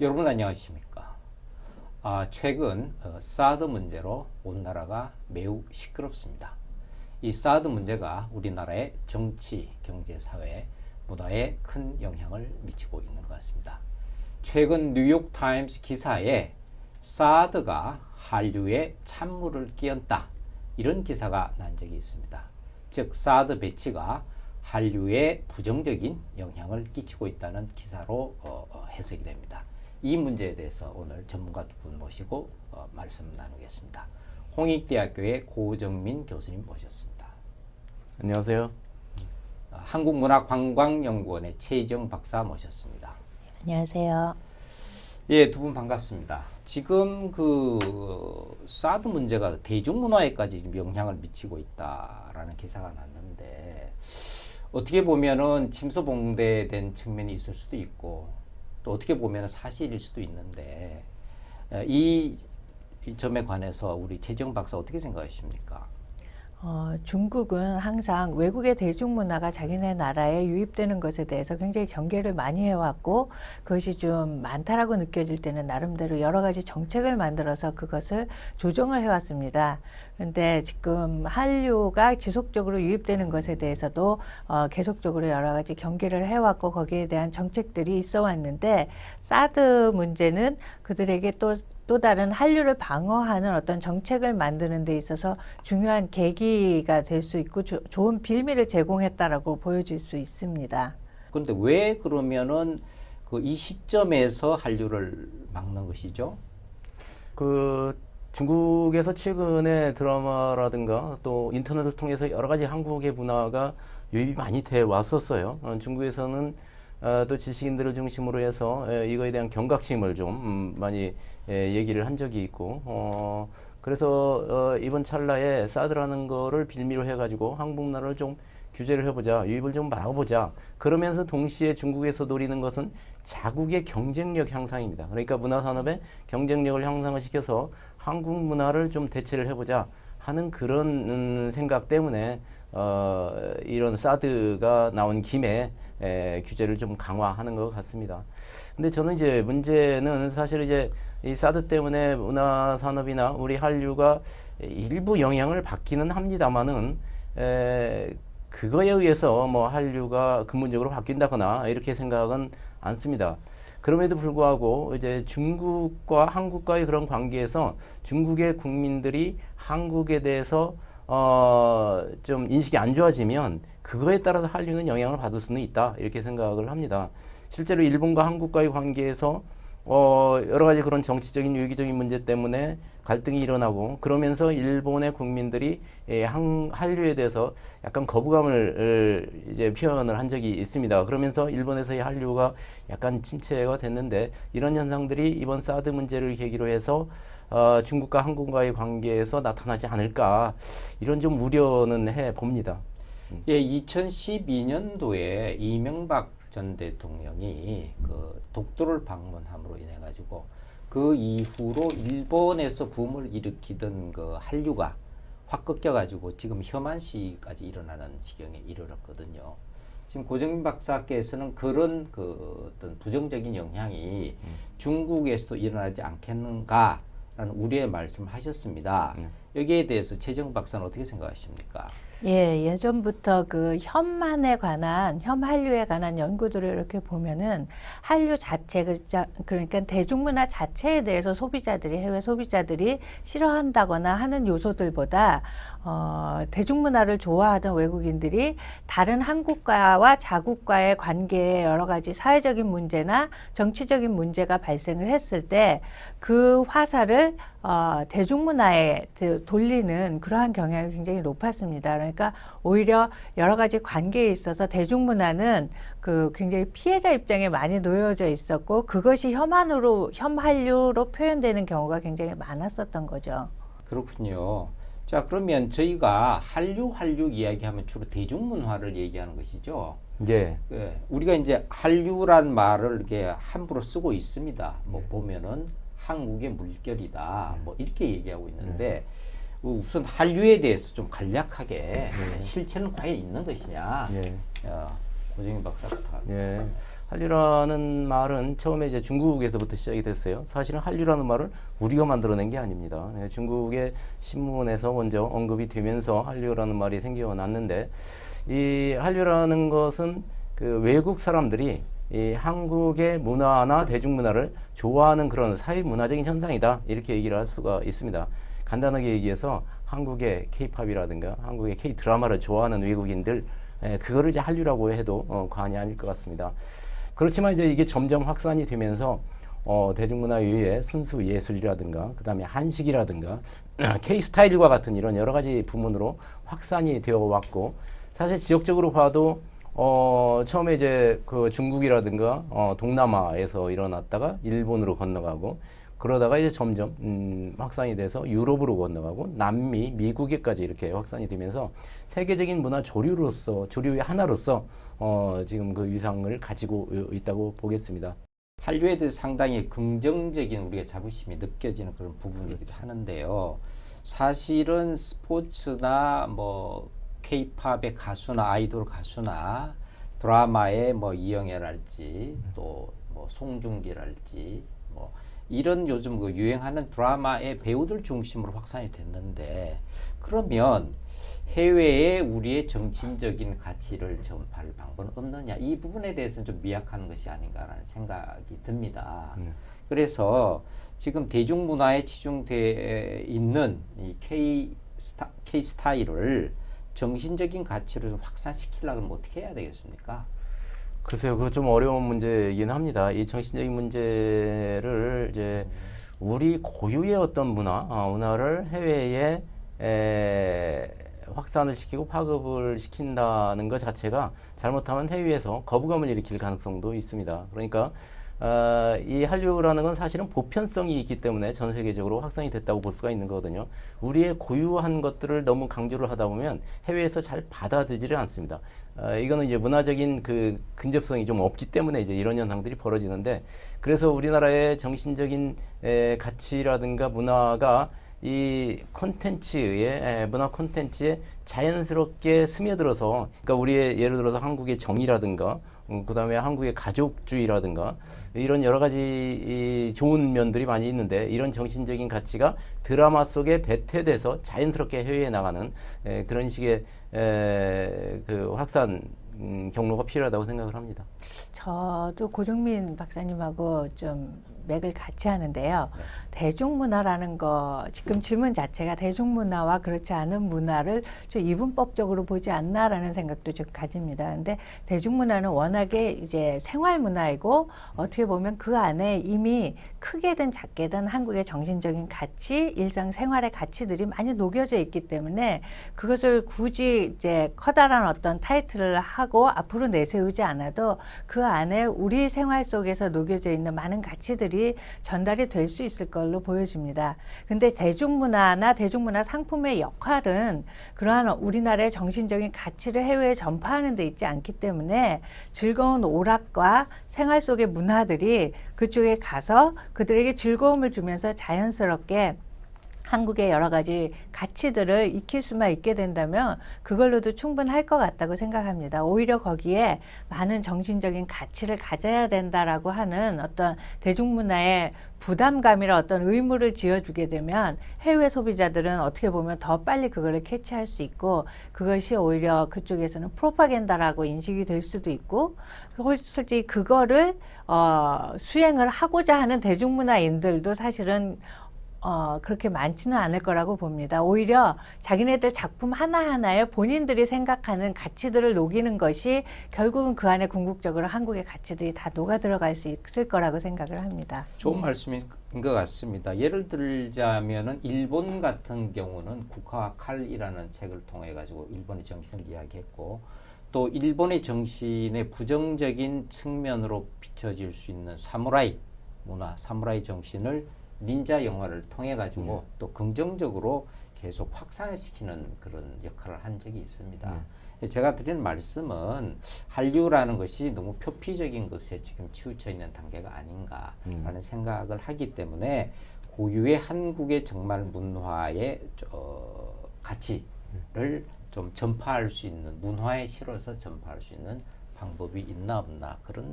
여러분 안녕하십니까? 최근 사드 문제로 온 나라가 매우 시끄럽습니다. 이 사드 문제가 우리나라의 정치, 경제, 사회, 문화에 큰 영향을 미치고 있는 것 같습니다. 최근 뉴욕타임스 기사에 사드가 한류에 찬물을 끼얹다, 이런 기사가 난 적이 있습니다. 즉 사드 배치가 한류에 부정적인 영향을 끼치고 있다는 기사로 해석이 됩니다. 이 문제에 대해서 오늘 전문가 두 분 모시고 말씀 나누겠습니다. 홍익대학교의 고정민 교수님 모셨습니다. 안녕하세요. 한국문화관광연구원의 최희정 박사 모셨습니다. 안녕하세요. 예, 두 분 반갑습니다. 지금 사드 문제가 대중문화에까지 지금 영향을 미치고 있다라는 기사가 났는데, 어떻게 보면은 침소봉대된 측면이 있을 수도 있고, 또 어떻게 보면 사실일 수도 있는데, 이 점에 관해서 우리 최정 박사 어떻게 생각하십니까? 중국은 항상 외국의 대중문화가 자기네 나라에 유입되는 것에 대해서 굉장히 경계를 많이 해왔고, 그것이 좀 많다라고 느껴질 때는 나름대로 여러 가지 정책을 만들어서 그것을 조정을 해왔습니다. 그런데 지금 한류가 지속적으로 유입되는 것에 대해서도 계속적으로 여러 가지 경계를 해왔고, 거기에 대한 정책들이 있어 왔는데, 사드 문제는 그들에게 또 다른 한류를 방어하는 어떤 정책을 만드는 데 있어서 중요한 계기가 될 수 있고 좋은 빌미를 제공했다라고 보여질 수 있습니다. 그런데 왜 그러면은 이 시점에서 한류를 막는 것이죠? 중국에서 최근에 드라마라든가 또 인터넷을 통해서 여러 가지 한국의 문화가 유입이 많이 돼 왔었어요. 중국에서는 또 지식인들을 중심으로 해서 이거에 대한 경각심을 좀 많이 얘기를 한 적이 있고, 그래서 이번 찰나에 사드라는 거를 빌미로 해가지고 한국 문화를 좀 규제를 해보자, 유입을 좀 막아보자. 그러면서 동시에 중국에서 노리는 것은 자국의 경쟁력 향상입니다. 그러니까 문화산업의 경쟁력을 향상을 시켜서 한국 문화를 좀 대체를 해보자 하는 그런 생각 때문에 이런 사드가 나온 김에 규제를 좀 강화하는 것 같습니다. 근데 저는 이제 문제는 사실 이제 이 사드 때문에 문화 산업이나 우리 한류가 일부 영향을 받기는 합니다만은 그거에 의해서 뭐 한류가 근본적으로 바뀐다거나 이렇게 생각은 않습니다. 그럼에도 불구하고 이제 중국과 한국과의 그런 관계에서 중국의 국민들이 한국에 대해서 좀 인식이 안 좋아지면 그거에 따라서 한류는 영향을 받을 수는 있다, 이렇게 생각을 합니다. 실제로 일본과 한국과의 관계에서 여러 가지 그런 정치적인 유기적인 문제 때문에 갈등이 일어나고, 그러면서 일본의 국민들이 한류에 대해서 약간 거부감을 이제 표현을 한 적이 있습니다. 그러면서 일본에서의 한류가 약간 침체가 됐는데, 이런 현상들이 이번 사드 문제를 계기로 해서 중국과 한국과의 관계에서 나타나지 않을까, 이런 좀 우려는 해 봅니다. 예, 2012년도에 이명박 전 대통령이 독도를 방문함으로 인해 가지고 그 이후로 일본에서 붐을 일으키던 한류가 확 꺾여 가지고 지금 혐한시까지 일어나는 지경에 이르렀거든요. 지금 고정민 박사께서는 그런 어떤 부정적인 영향이 중국에서도 일어나지 않겠는가라는 우려의 말씀하셨습니다. 여기에 대해서 최정 박사는 어떻게 생각하십니까? 예, 예전부터 한류에 관한 연구들을 이렇게 보면은 한류 자체, 그러니까 대중문화 자체에 대해서 해외 소비자들이 싫어한다거나 하는 요소들보다 대중문화를 좋아하던 외국인들이 다른 한국과와 자국과의 관계에 여러 가지 사회적인 문제나 정치적인 문제가 발생을 했을 때 그 화살을 대중문화에 돌리는 그러한 경향이 굉장히 높았습니다. 그러니까 오히려 여러 가지 관계에 있어서 대중문화는 굉장히 피해자 입장에 많이 놓여져 있었고, 그것이 혐한류로 표현되는 경우가 굉장히 많았었던 거죠. 그렇군요. 자, 그러면 저희가 한류 이야기하면 주로 대중문화를 얘기하는 것이죠. 예. 예, 우리가 이제 한류란 말을 이렇게 함부로 쓰고 있습니다. 뭐 보면은 한국의 물결이다, 뭐 이렇게 얘기하고 있는데, 우선 한류에 대해서 좀 간략하게 실체는 과연 있는 것이냐, 고정희 박사부터. 예. 한류라는 말은 처음에 이제 중국에서부터 시작이 됐어요. 사실은 한류라는 말을 우리가 만들어낸 게 아닙니다. 예, 중국의 신문에서 먼저 언급이 되면서 한류라는 말이 생겨났는데, 이 한류라는 것은 그 외국 사람들이 이 한국의 문화나 대중문화를 좋아하는 그런 사회문화적인 현상이다, 이렇게 얘기를 할 수가 있습니다. 간단하게 얘기해서 한국의 K-팝이라든가 한국의 K-드라마를 좋아하는 외국인들, 그거를 이제 한류라고 해도 과언이 아닐 것 같습니다. 그렇지만 이제 이게 점점 확산이 되면서 대중문화 외에 순수 예술이라든가 그 다음에 한식이라든가 K-스타일과 같은 이런 여러 가지 부문으로 확산이 되어 왔고, 사실 지역적으로 봐도 처음에 이제 그 중국이라든가 동남아에서 일어났다가 일본으로 건너가고, 그러다가 이제 점점 확산이 돼서 유럽으로 건너가고 남미, 미국에까지 이렇게 확산이 되면서 세계적인 문화 조류로서, 조류의 하나로서 지금 그 위상을 가지고 있다고 보겠습니다. 한류에 대해서 상당히 긍정적인 우리가 자부심이 느껴지는 그런 부분이기도 하는데요. 사실은 스포츠나 뭐 K-팝의 가수나 아이돌 가수나 드라마의 뭐 이영애랄지 또 뭐 송중기랄지 뭐 이런 요즘 그 유행하는 드라마의 배우들 중심으로 확산이 됐는데, 그러면 해외에 우리의 정신적인 가치를 전파할 방법은 없느냐, 이 부분에 대해서는 좀 미약한 것이 아닌가라는 생각이 듭니다. 그래서 지금 대중문화에 치중되어 있는 이 K-스타일을 정신적인 가치를 확산시키려면 그러면 어떻게 해야 되겠습니까? 글쎄요, 그거 좀 어려운 문제이긴 합니다. 이 정신적인 문제를 이제 우리 고유의 어떤 문화를 해외에 확산을 시키고 파급을 시킨다는 것 자체가 잘못하면 해외에서 거부감을 일으킬 가능성도 있습니다. 그러니까 이 한류라는 건 사실은 보편성이 있기 때문에 전 세계적으로 확산이 됐다고 볼 수가 있는 거거든요. 우리의 고유한 것들을 너무 강조를 하다 보면 해외에서 잘 받아들이지 않습니다. 이거는 이제 문화적인 그 근접성이 좀 없기 때문에 이제 이런 현상들이 벌어지는데, 그래서 우리나라의 정신적인 가치라든가 문화가 이 콘텐츠의 문화 콘텐츠에 자연스럽게 스며들어서, 그러니까 우리의 예를 들어서 한국의 정이라든가 그 다음에 한국의 가족주의라든가 이런 여러 가지 이 좋은 면들이 많이 있는데, 이런 정신적인 가치가 드라마 속에 배태돼서 자연스럽게 해외에 나가는 그런 식의 그 확산 경로가 필요하다고 생각을 합니다. 저도 고정민 박사님하고 좀 맥을 같이 하는데요. 대중문화라는 거, 지금 질문 자체가 대중문화와 그렇지 않은 문화를 좀 이분법적으로 보지 않나라는 생각도 좀 가집니다. 근데 대중문화는 워낙에 이제 생활문화이고, 어떻게 보면 그 안에 이미 크게든 작게든 한국의 정신적인 가치, 일상생활의 가치들이 많이 녹여져 있기 때문에 그것을 굳이 이제 커다란 어떤 타이틀을 하고 앞으로 내세우지 않아도 그 안에 우리 생활 속에서 녹여져 있는 많은 가치들이 전달이 될 수 있을 걸로 보여집니다. 근데 대중문화나 대중문화 상품의 역할은 그러한 우리나라의 정신적인 가치를 해외에 전파하는 데 있지 않기 때문에 즐거운 오락과 생활 속의 문화들이 그쪽에 가서 그들에게 즐거움을 주면서 자연스럽게 한국의 여러 가지 가치들을 익힐 수만 있게 된다면 그걸로도 충분할 것 같다고 생각합니다. 오히려 거기에 많은 정신적인 가치를 가져야 된다라고 하는 어떤 대중문화의 부담감이나 어떤 의무를 지어주게 되면 해외 소비자들은 어떻게 보면 더 빨리 그거를 캐치할 수 있고, 그것이 오히려 그쪽에서는 프로파간다라고 인식이 될 수도 있고, 솔직히 그거를 수행을 하고자 하는 대중문화인들도 사실은 그렇게 많지는 않을 거라고 봅니다. 오히려 자기네들 작품 하나하나에 본인들이 생각하는 가치들을 녹이는 것이 결국은 그 안에 궁극적으로 한국의 가치들이 다 녹아 들어갈 수 있을 거라고 생각을 합니다. 좋은 말씀인 것 같습니다. 예를 들자면은 일본 같은 경우는 국화와 칼이라는 책을 통해 가지고 일본의 정신을 이야기했고, 또 일본의 정신의 부정적인 측면으로 비춰질 수 있는 사무라이 문화, 사무라이 정신을 닌자 영화를 통해 가지고 또 긍정적으로 계속 확산을 시키는 그런 역할을 한 적이 있습니다. 제가 드리는 말씀은 한류라는 것이 너무 표피적인 것에 지금 치우쳐 있는 단계가 아닌가라는 생각을 하기 때문에 고유의 한국의 정말 문화의 가치를 좀 전파할 수 있는, 문화에 실어서 전파할 수 있는 방법이 있나 없나 그런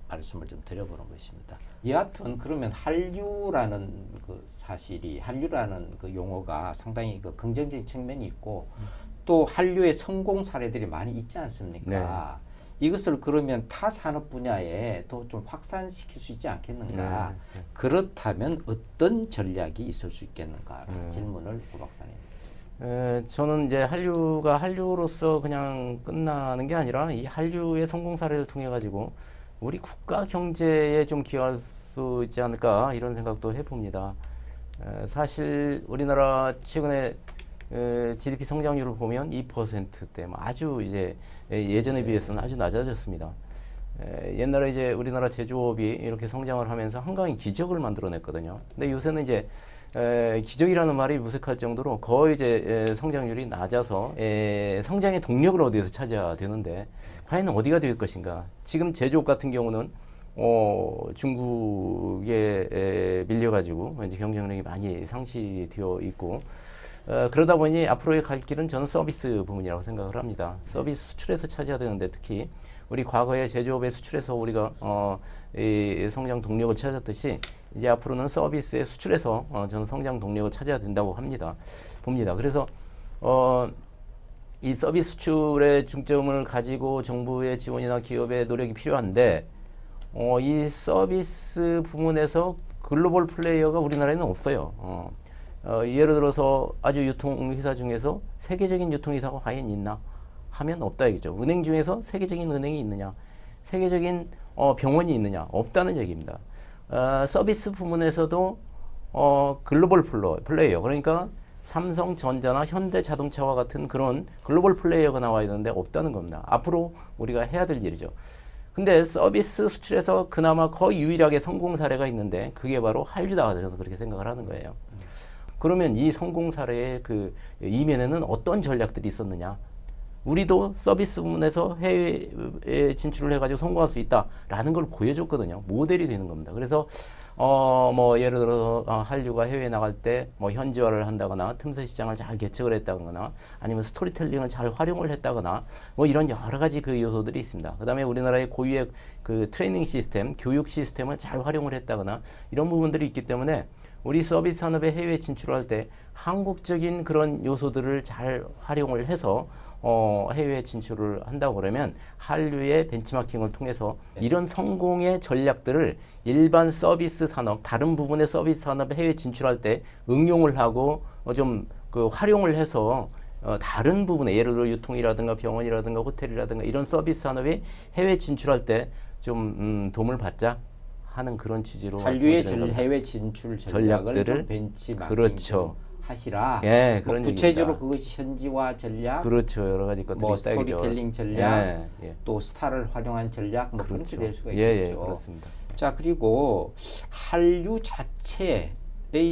말씀을 좀 드려보는 것입니다. 여하튼 그러면 한류라는 사실이 한류라는 용어가 상당히 긍정적인 측면이 있고 또 한류의 성공 사례들이 많이 있지 않습니까? 네. 이것을 그러면 타 산업 분야에 또 좀 확산시킬 수 있지 않겠는가? 그렇다면 어떤 전략이 있을 수 있겠는가? 질문을 고 박사님. 저는 이제 한류가 한류로서 그냥 끝나는 게 아니라 이 한류의 성공 사례를 통해 가지고 우리 국가 경제에 좀 기여할 수 있지 않을까 이런 생각도 해봅니다. 사실 우리나라 최근에 GDP 성장률을 보면 2%대 아주 이제 예전에 비해서는 아주 낮아졌습니다. 옛날에 이제 우리나라 제조업이 이렇게 성장을 하면서 한강이 기적을 만들어냈거든요. 근데 요새는 이제 기적이라는 말이 무색할 정도로 거의 이제 성장률이 낮아서 성장의 동력을 어디에서 찾아야 되는데 과연 어디가 될 것인가? 지금 제조업 같은 경우는 중국에 밀려가지고 이제 경쟁력이 많이 상실되어 있고 그러다 보니 앞으로의 갈 길은 저는 서비스 부문이라고 생각을 합니다. 서비스 수출에서 차지해야 되는데 특히 우리 과거에 제조업의 수출에서 우리가 이 성장 동력을 찾았듯이 이제 앞으로는 서비스의 수출에서 저는 성장 동력을 찾아야 된다고 봅니다. 그래서 이 서비스 수출의 중점을 가지고 정부의 지원이나 기업의 노력이 필요한데 이 서비스 부문에서 글로벌 플레이어가 우리나라에는 없어요. 예를 들어서 아주 유통회사 중에서 세계적인 유통회사가 과연 있나 하면 없다 얘기죠. 은행 중에서 세계적인 은행이 있느냐, 세계적인 병원이 있느냐, 없다는 얘기입니다. 서비스 부문에서도 글로벌 플레이어, 그러니까 삼성전자나 현대자동차와 같은 그런 글로벌 플레이어가 나와야 되는데 없다는 겁니다. 앞으로 우리가 해야 될 일이죠. 근데 서비스 수출에서 그나마 거의 유일하게 성공 사례가 있는데 그게 바로 한류다. 저는 그렇게 생각을 하는 거예요. 그러면 이 성공 사례의 이면에는 어떤 전략들이 있었느냐? 우리도 서비스 부문에서 해외에 진출을 해가지고 성공할 수 있다라는 걸 보여줬거든요. 모델이 되는 겁니다. 그래서 예를 들어서 한류가 해외에 나갈 때 현지화를 한다거나 틈새 시장을 잘 개척을 했다거나 아니면 스토리텔링을 잘 활용을 했다거나 이런 여러 가지 요소들이 있습니다. 그다음에 우리나라의 고유의 트레이닝 시스템, 교육 시스템을 잘 활용을 했다거나 이런 부분들이 있기 때문에 우리 서비스 산업에 해외에 진출할 때 한국적인 그런 요소들을 잘 활용을 해서 해외에 진출을 한다고 그러면 한류의 벤치마킹을 통해서 이런 성공의 전략들을 일반 서비스 산업, 다른 부분의 서비스 산업에 해외 진출할 때 응용을 하고 좀 활용을 해서 다른 부분에 예를 들어 유통이라든가 병원이라든가 호텔이라든가 이런 서비스 산업이 해외 진출할 때 좀 도움을 받자 하는 그런 취지로 한류의 해외 진출 전략을 좀 벤치마킹 그렇죠. 하시라. 예, 그런 구체적으로 그것이 현지화 전략, 그렇죠. 여러 가지 것들이 스토리텔링 전략, 또 스타를 활용한 전략, 그렇죠. 그렇게 될 수가 예, 있겠죠. 그렇습니다. 자, 그리고 한류 자체의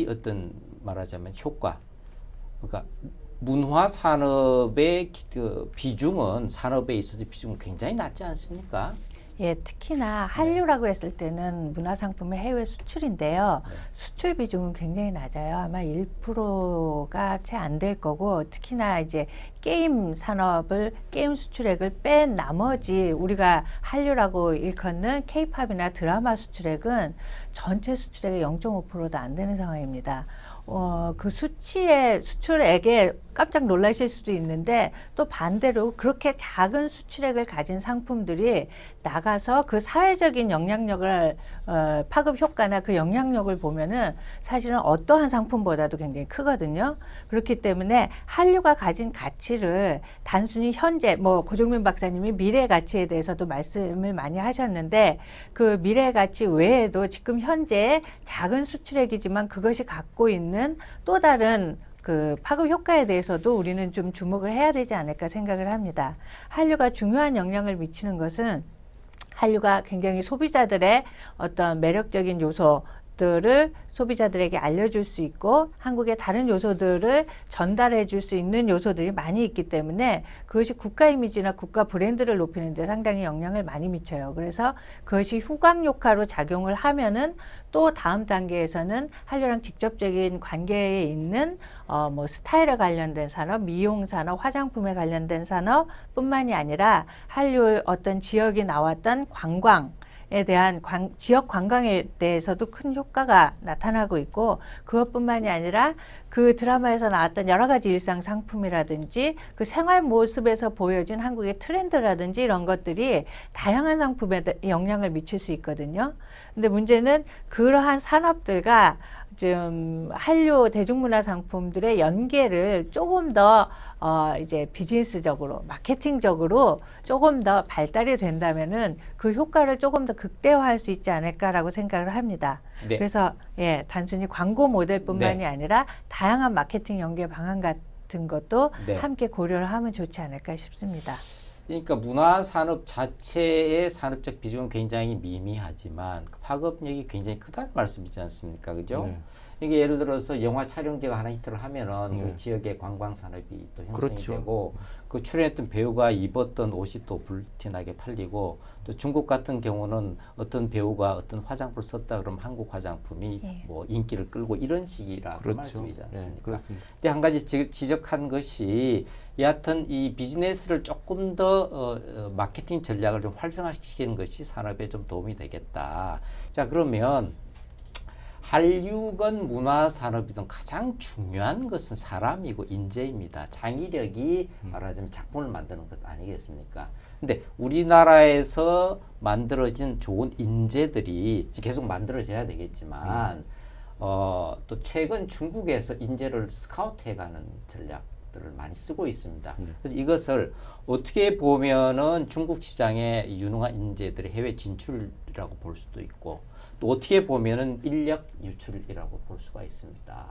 어떤 말하자면 효과, 그러니까 문화 산업의 비중은 산업에 있어서 비중은 굉장히 낮지 않습니까? 예, 특히나 한류라고 했을 때는 문화상품의 해외 수출인데요. 수출 비중은 굉장히 낮아요. 아마 1%가 채 안 될 거고, 특히나 이제 게임 산업을, 게임 수출액을 뺀 나머지 우리가 한류라고 일컫는 K-팝이나 드라마 수출액은 전체 수출액의 0.5%도 안 되는 상황입니다. 그 수출액에 깜짝 놀라실 수도 있는데 또 반대로 그렇게 작은 수출액을 가진 상품들이 나가서 그 사회적인 영향력을 파급 효과나 그 영향력을 보면은 사실은 어떠한 상품보다도 굉장히 크거든요. 그렇기 때문에 한류가 가진 가치를 단순히 현재 고종민 박사님이 미래 가치에 대해서도 말씀을 많이 하셨는데 그 미래 가치 외에도 지금 현재 작은 수출액이지만 그것이 갖고 있는 또 다른 그 파급 효과에 대해서도 우리는 좀 주목을 해야 되지 않을까 생각을 합니다. 한류가 중요한 영향을 미치는 것은 한류가 굉장히 소비자들의 어떤 매력적인 요소, 것들을 소비자들에게 알려줄 수 있고 한국의 다른 요소들을 전달해 줄 수 있는 요소들이 많이 있기 때문에 그것이 국가 이미지나 국가 브랜드를 높이는 데 상당히 영향을 많이 미쳐요. 그래서 그것이 후광 효과로 작용을 하면은 또 다음 단계에서는 한류랑 직접적인 관계에 있는 뭐 스타일에 관련된 산업, 미용 산업, 화장품에 관련된 산업뿐만이 아니라 한류 어떤 지역이 나왔던 관광에 대한 지역 관광에 대해서도 큰 효과가 나타나고 있고 그것뿐만이 아니라 그 드라마에서 나왔던 여러 가지 일상 상품이라든지 그 생활 모습에서 보여진 한국의 트렌드라든지 이런 것들이 다양한 상품에 영향을 미칠 수 있거든요. 근데 문제는 그러한 산업들과 좀 한류 대중문화 상품들의 연계를 조금 더 이제 비즈니스적으로 마케팅적으로 조금 더 발달이 된다면은 그 효과를 조금 더 극대화할 수 있지 않을까라고 생각을 합니다. 네. 그래서 예, 단순히 광고 모델뿐만이 네. 아니라 다양한 마케팅 연계 방안 같은 것도 네. 함께 고려를 하면 좋지 않을까 싶습니다. 그러니까 문화 산업 자체의 산업적 비중은 굉장히 미미하지만 그 파급력이 굉장히 크다는 말씀이지 않습니까? 그죠? 네. 이게 예를 들어서 영화 촬영지가 하나 히트를 하면은 네. 그 지역의 관광 산업이 또 형성이 그렇죠. 되고 그 출연했던 배우가 입었던 옷이 또 불티나게 팔리고 또 중국 같은 경우는 어떤 배우가 어떤 화장품을 썼다 그러면 한국 화장품이 예. 뭐 인기를 끌고 이런 식이라 그 그렇죠. 말씀이지 네, 않습니까? 그렇습니다. 근데 한 가지 지적한 것이 여하튼 이 비즈니스를 조금 더 마케팅 전략을 좀 활성화시키는 것이 산업에 좀 도움이 되겠다. 자, 그러면 한류건 문화산업이든 가장 중요한 것은 사람이고 인재입니다. 창의력이 말하자면 작품을 만드는 것 아니겠습니까? 근데 우리나라에서 만들어진 좋은 인재들이 계속 만들어져야 되겠지만 또 최근 중국에서 인재를 스카우트해가는 전략들을 많이 쓰고 있습니다. 그래서 이것을 어떻게 보면은 중국 시장에 유능한 인재들의 해외 진출이라고 볼 수도 있고 또 어떻게 보면은 인력 유출이라고 볼 수가 있습니다.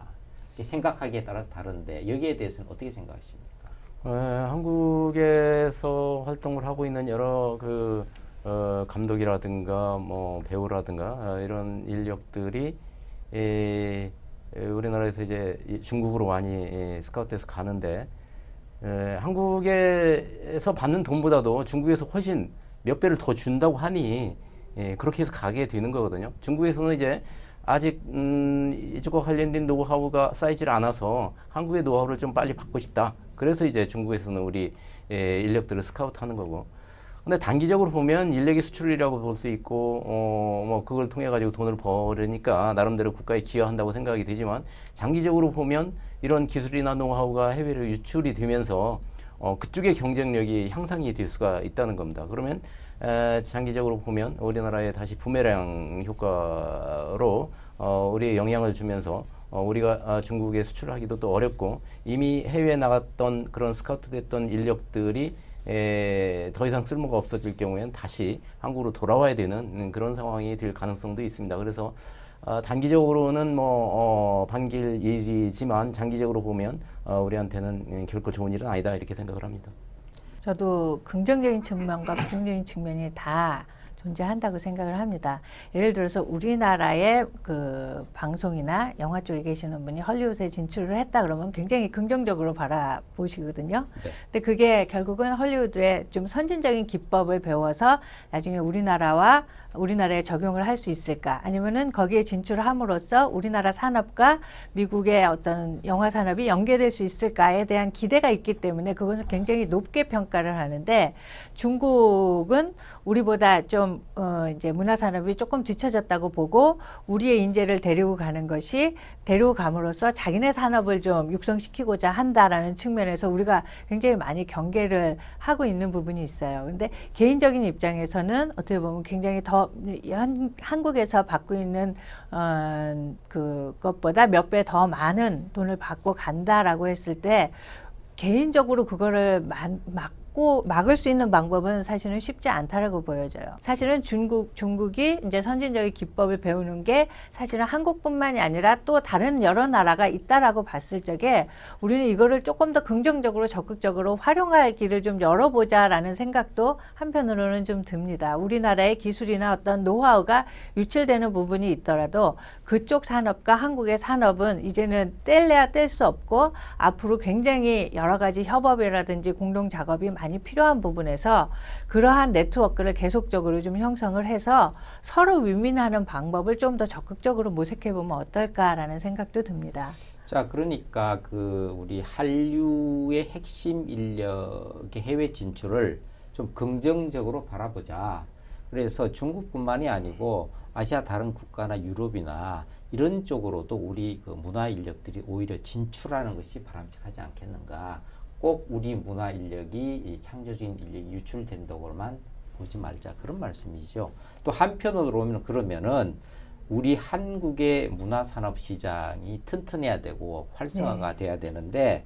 생각하기에 따라서 다른데 여기에 대해서는 어떻게 생각하십니까? 한국에서 활동을 하고 있는 여러 감독이라든가 뭐 배우라든가 이런 인력들이 우리나라에서 이제 중국으로 많이 스카우트돼서 가는데 한국에서 받는 돈보다도 중국에서 훨씬 몇 배를 더 준다고 하니 그렇게 해서 가게 되는 거거든요. 중국에서는 이제 아직 이쪽과 관련된 노하우가 쌓이질 않아서 한국의 노하우를 좀 빨리 받고 싶다. 그래서 이제 중국에서는 우리 인력들을 스카우트하는 거고. 근데 단기적으로 보면 인력의 수출이라고 볼 수 있고 뭐 그걸 통해 가지고 돈을 벌으니까 나름대로 국가에 기여한다고 생각이 되지만 장기적으로 보면 이런 기술이나 노하우가 해외로 유출이 되면서 그쪽의 경쟁력이 향상이 될 수가 있다는 겁니다. 그러면 장기적으로 보면 우리나라에 다시 부메랑 효과로 우리의 영향을 주면서 우리가 중국에 수출하기도 또 어렵고 이미 해외에 나갔던 그런 스카우트 됐던 인력들이 더 이상 쓸모가 없어질 경우에는 다시 한국으로 돌아와야 되는 그런 상황이 될 가능성도 있습니다. 그래서 단기적으로는 뭐 반길 일이지만 장기적으로 보면 우리한테는 결코 좋은 일은 아니다 이렇게 생각을 합니다. 저도 긍정적인 측면과 부정적인 측면이 다 존재한다고 생각을 합니다. 예를 들어서 우리나라의 그 방송이나 영화 쪽에 계시는 분이 헐리우드에 진출을 했다 그러면 굉장히 긍정적으로 바라보시거든요. 네. 근데 그게 결국은 헐리우드의 좀 선진적인 기법을 배워서 나중에 우리나라에 적용을 할 수 있을까? 아니면은 거기에 진출함으로써 우리나라 산업과 미국의 어떤 영화 산업이 연계될 수 있을까에 대한 기대가 있기 때문에 그것을 굉장히 높게 평가를 하는데 중국은 우리보다 좀 이제 문화 산업이 조금 뒤처졌다고 보고 우리의 인재를 데리고 감으로써 자기네 산업을 좀 육성시키고자 한다라는 측면에서 우리가 굉장히 많이 경계를 하고 있는 부분이 있어요. 근데 개인적인 입장에서는 어떻게 보면 굉장히 더 한국에서 받고 있는 그것보다 몇 배 더 많은 돈을 받고 간다라고 했을 때 개인적으로 그거를 막고 막을 수 있는 방법은 사실은 쉽지 않다라고 보여져요. 사실은 중국이 이제 선진적인 기법을 배우는 게 사실은 한국뿐만이 아니라 또 다른 여러 나라가 있다라고 봤을 적에 우리는 이거를 조금 더 긍정적으로 적극적으로 활용할 길을 좀 열어보자라는 생각도 한편으로는 좀 듭니다. 우리나라의 기술이나 어떤 노하우가 유출되는 부분이 있더라도 그쪽 산업과 한국의 산업은 이제는 뗄래야 뗄 수 없고 앞으로 굉장히 여러 가지 협업이라든지 공동 작업이 많이 필요한 부분에서 그러한 네트워크를 계속적으로 좀 형성을 해서 서로 윈윈하는 방법을 좀 더 적극적으로 모색해 보면 어떨까라는 생각도 듭니다. 자, 그러니까 우리 한류의 핵심 인력의 해외 진출을 좀 긍정적으로 바라보자. 그래서 중국뿐만이 아니고 아시아 다른 국가나 유럽이나 이런 쪽으로도 우리 문화 인력들이 오히려 진출하는 것이 바람직하지 않겠는가. 꼭 우리 문화 인력이 창조적인 인력이 유출된다고만 보지 말자. 그런 말씀이죠. 또 한편으로 보면 그러면은 우리 한국의 문화산업 시장이 튼튼해야 되고 활성화가 돼야 되는데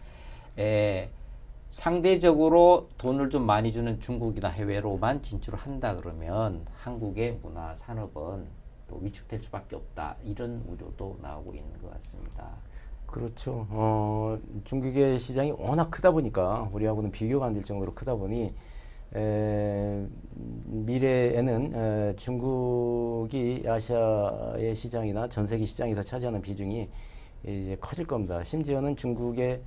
상대적으로 돈을 좀 많이 주는 중국이나 해외로만 진출을 한다 그러면 한국의 문화산업은 또 위축될 수밖에 없다. 이런 우려도 나오고 있는 것 같습니다. 그렇죠. 중국의 시장이 워낙 크다 보니까 우리하고는 비교가 안 될 정도로 크다 보니 미래에는 중국이 아시아의 시장이나 전 세계 시장에서 차지하는 비중이 이제 커질 겁니다. 심지어는 중국의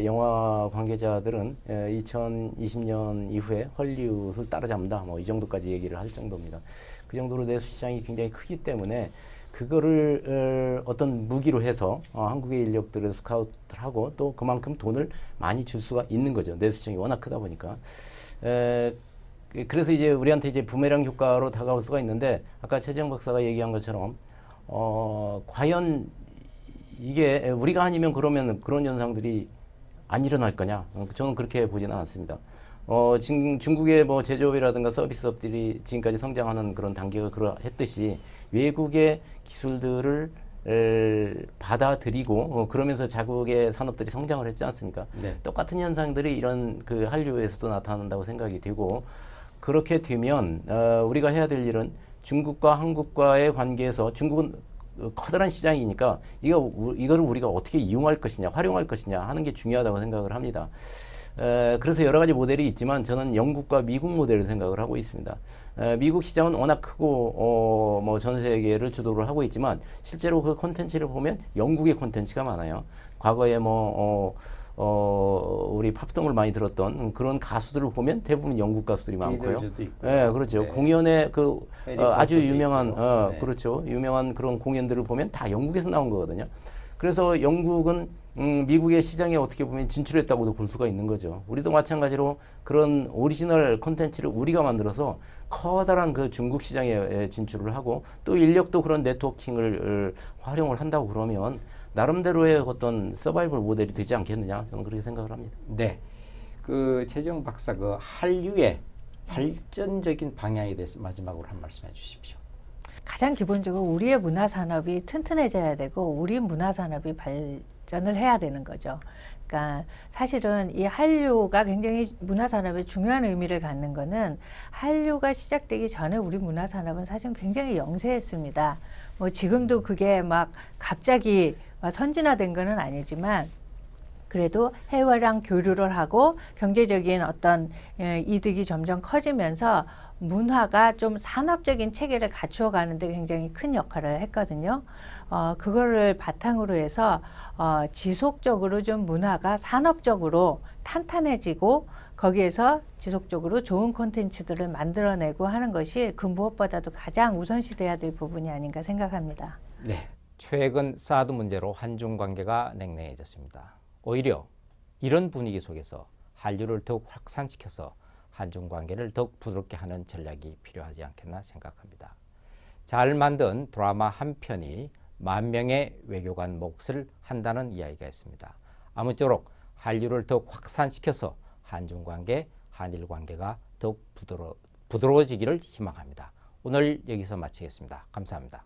영화 관계자들은 2020년 이후에 헐리우드를 따라잡는다. 뭐 이 정도까지 얘기를 할 정도입니다. 그 정도로 내수 시장이 굉장히 크기 때문에 그거를 어떤 무기로 해서 한국의 인력들을 스카우트를 하고 또 그만큼 돈을 많이 줄 수가 있는 거죠. 내수 시장이 워낙 크다 보니까. 그래서 이제 우리한테 이제 부메랑 효과로 다가올 수가 있는데 아까 최재형 박사가 얘기한 것처럼 과연 이게 우리가 아니면 그러면 그런 현상들이 안 일어날 거냐? 저는 그렇게 보지는 않습니다. 지금 중국의 뭐 제조업이라든가 서비스업들이 지금까지 성장하는 그런 단계가 그러했듯이 외국의 기술들을 받아들이고 그러면서 자국의 산업들이 성장을 했지 않습니까? 네. 똑같은 현상들이 이런 그 한류에서도 나타난다고 생각이 되고 그렇게 되면 우리가 해야 될 일은 중국과 한국과의 관계에서 중국은 커다란 시장이니까 이거를 우리가 어떻게 이용할 것이냐, 활용할 것이냐 하는 게 중요하다고 생각을 합니다. 그래서 여러 가지 모델이 있지만 저는 영국과 미국 모델을 생각을 하고 있습니다. 미국 시장은 워낙 크고 뭐 전 세계를 주도를 하고 있지만 실제로 그 콘텐츠를 보면 영국의 콘텐츠가 많아요. 과거에 우리 팝송을 많이 들었던 그런 가수들을 보면 대부분 영국 가수들이 많고요. 네, 그렇죠. 네. 공연의 아주 유명한 네. 그렇죠. 유명한 그런 공연들을 보면 다 영국에서 나온 거거든요. 그래서 영국은 미국의 시장에 어떻게 보면 진출했다고도 볼 수가 있는 거죠. 우리도 마찬가지로 그런 오리지널 콘텐츠를 우리가 만들어서 커다란 그 중국 시장에 진출을 하고 또 인력도 그런 네트워킹을 활용을 한다고 그러면 나름대로의 어떤 서바이벌 모델이 되지 않겠느냐 저는 그렇게 생각을 합니다. 네, 최재형 박사 한류의 발전적인 방향에 대해서 마지막으로 한 말씀 해주십시오. 가장 기본적으로 우리의 문화 산업이 튼튼해져야 되고 우리 문화 산업이 발전을 해야 되는 거죠. 그러니까 사실은 이 한류가 굉장히 문화 산업에 중요한 의미를 갖는 거는 한류가 시작되기 전에 우리 문화 산업은 사실 굉장히 영세했습니다. 뭐 지금도 그게 막 갑자기 선진화된 거는 아니지만 그래도 해외랑 교류를 하고 경제적인 어떤 이득이 점점 커지면서 문화가 좀 산업적인 체계를 갖추어 가는데 굉장히 큰 역할을 했거든요. 그거를 바탕으로 해서 지속적으로 좀 문화가 산업적으로 탄탄해지고 거기에서 지속적으로 좋은 콘텐츠들을 만들어내고 하는 것이 그 무엇보다도 가장 우선시돼야 될 부분이 아닌가 생각합니다. 네, 최근 사드 문제로 한중 관계가 냉랭해졌습니다. 오히려 이런 분위기 속에서 한류를 더욱 확산시켜서 한중 관계를 더욱 부드럽게 하는 전략이 필요하지 않겠나 생각합니다. 잘 만든 드라마 한 편이 10,000명의 외교관 몫을 한다는 이야기가 있습니다. 아무쪼록 한류를 더욱 확산시켜서 한중 관계, 한일 관계가 더욱 부드러워지기를 희망합니다. 오늘 여기서 마치겠습니다. 감사합니다.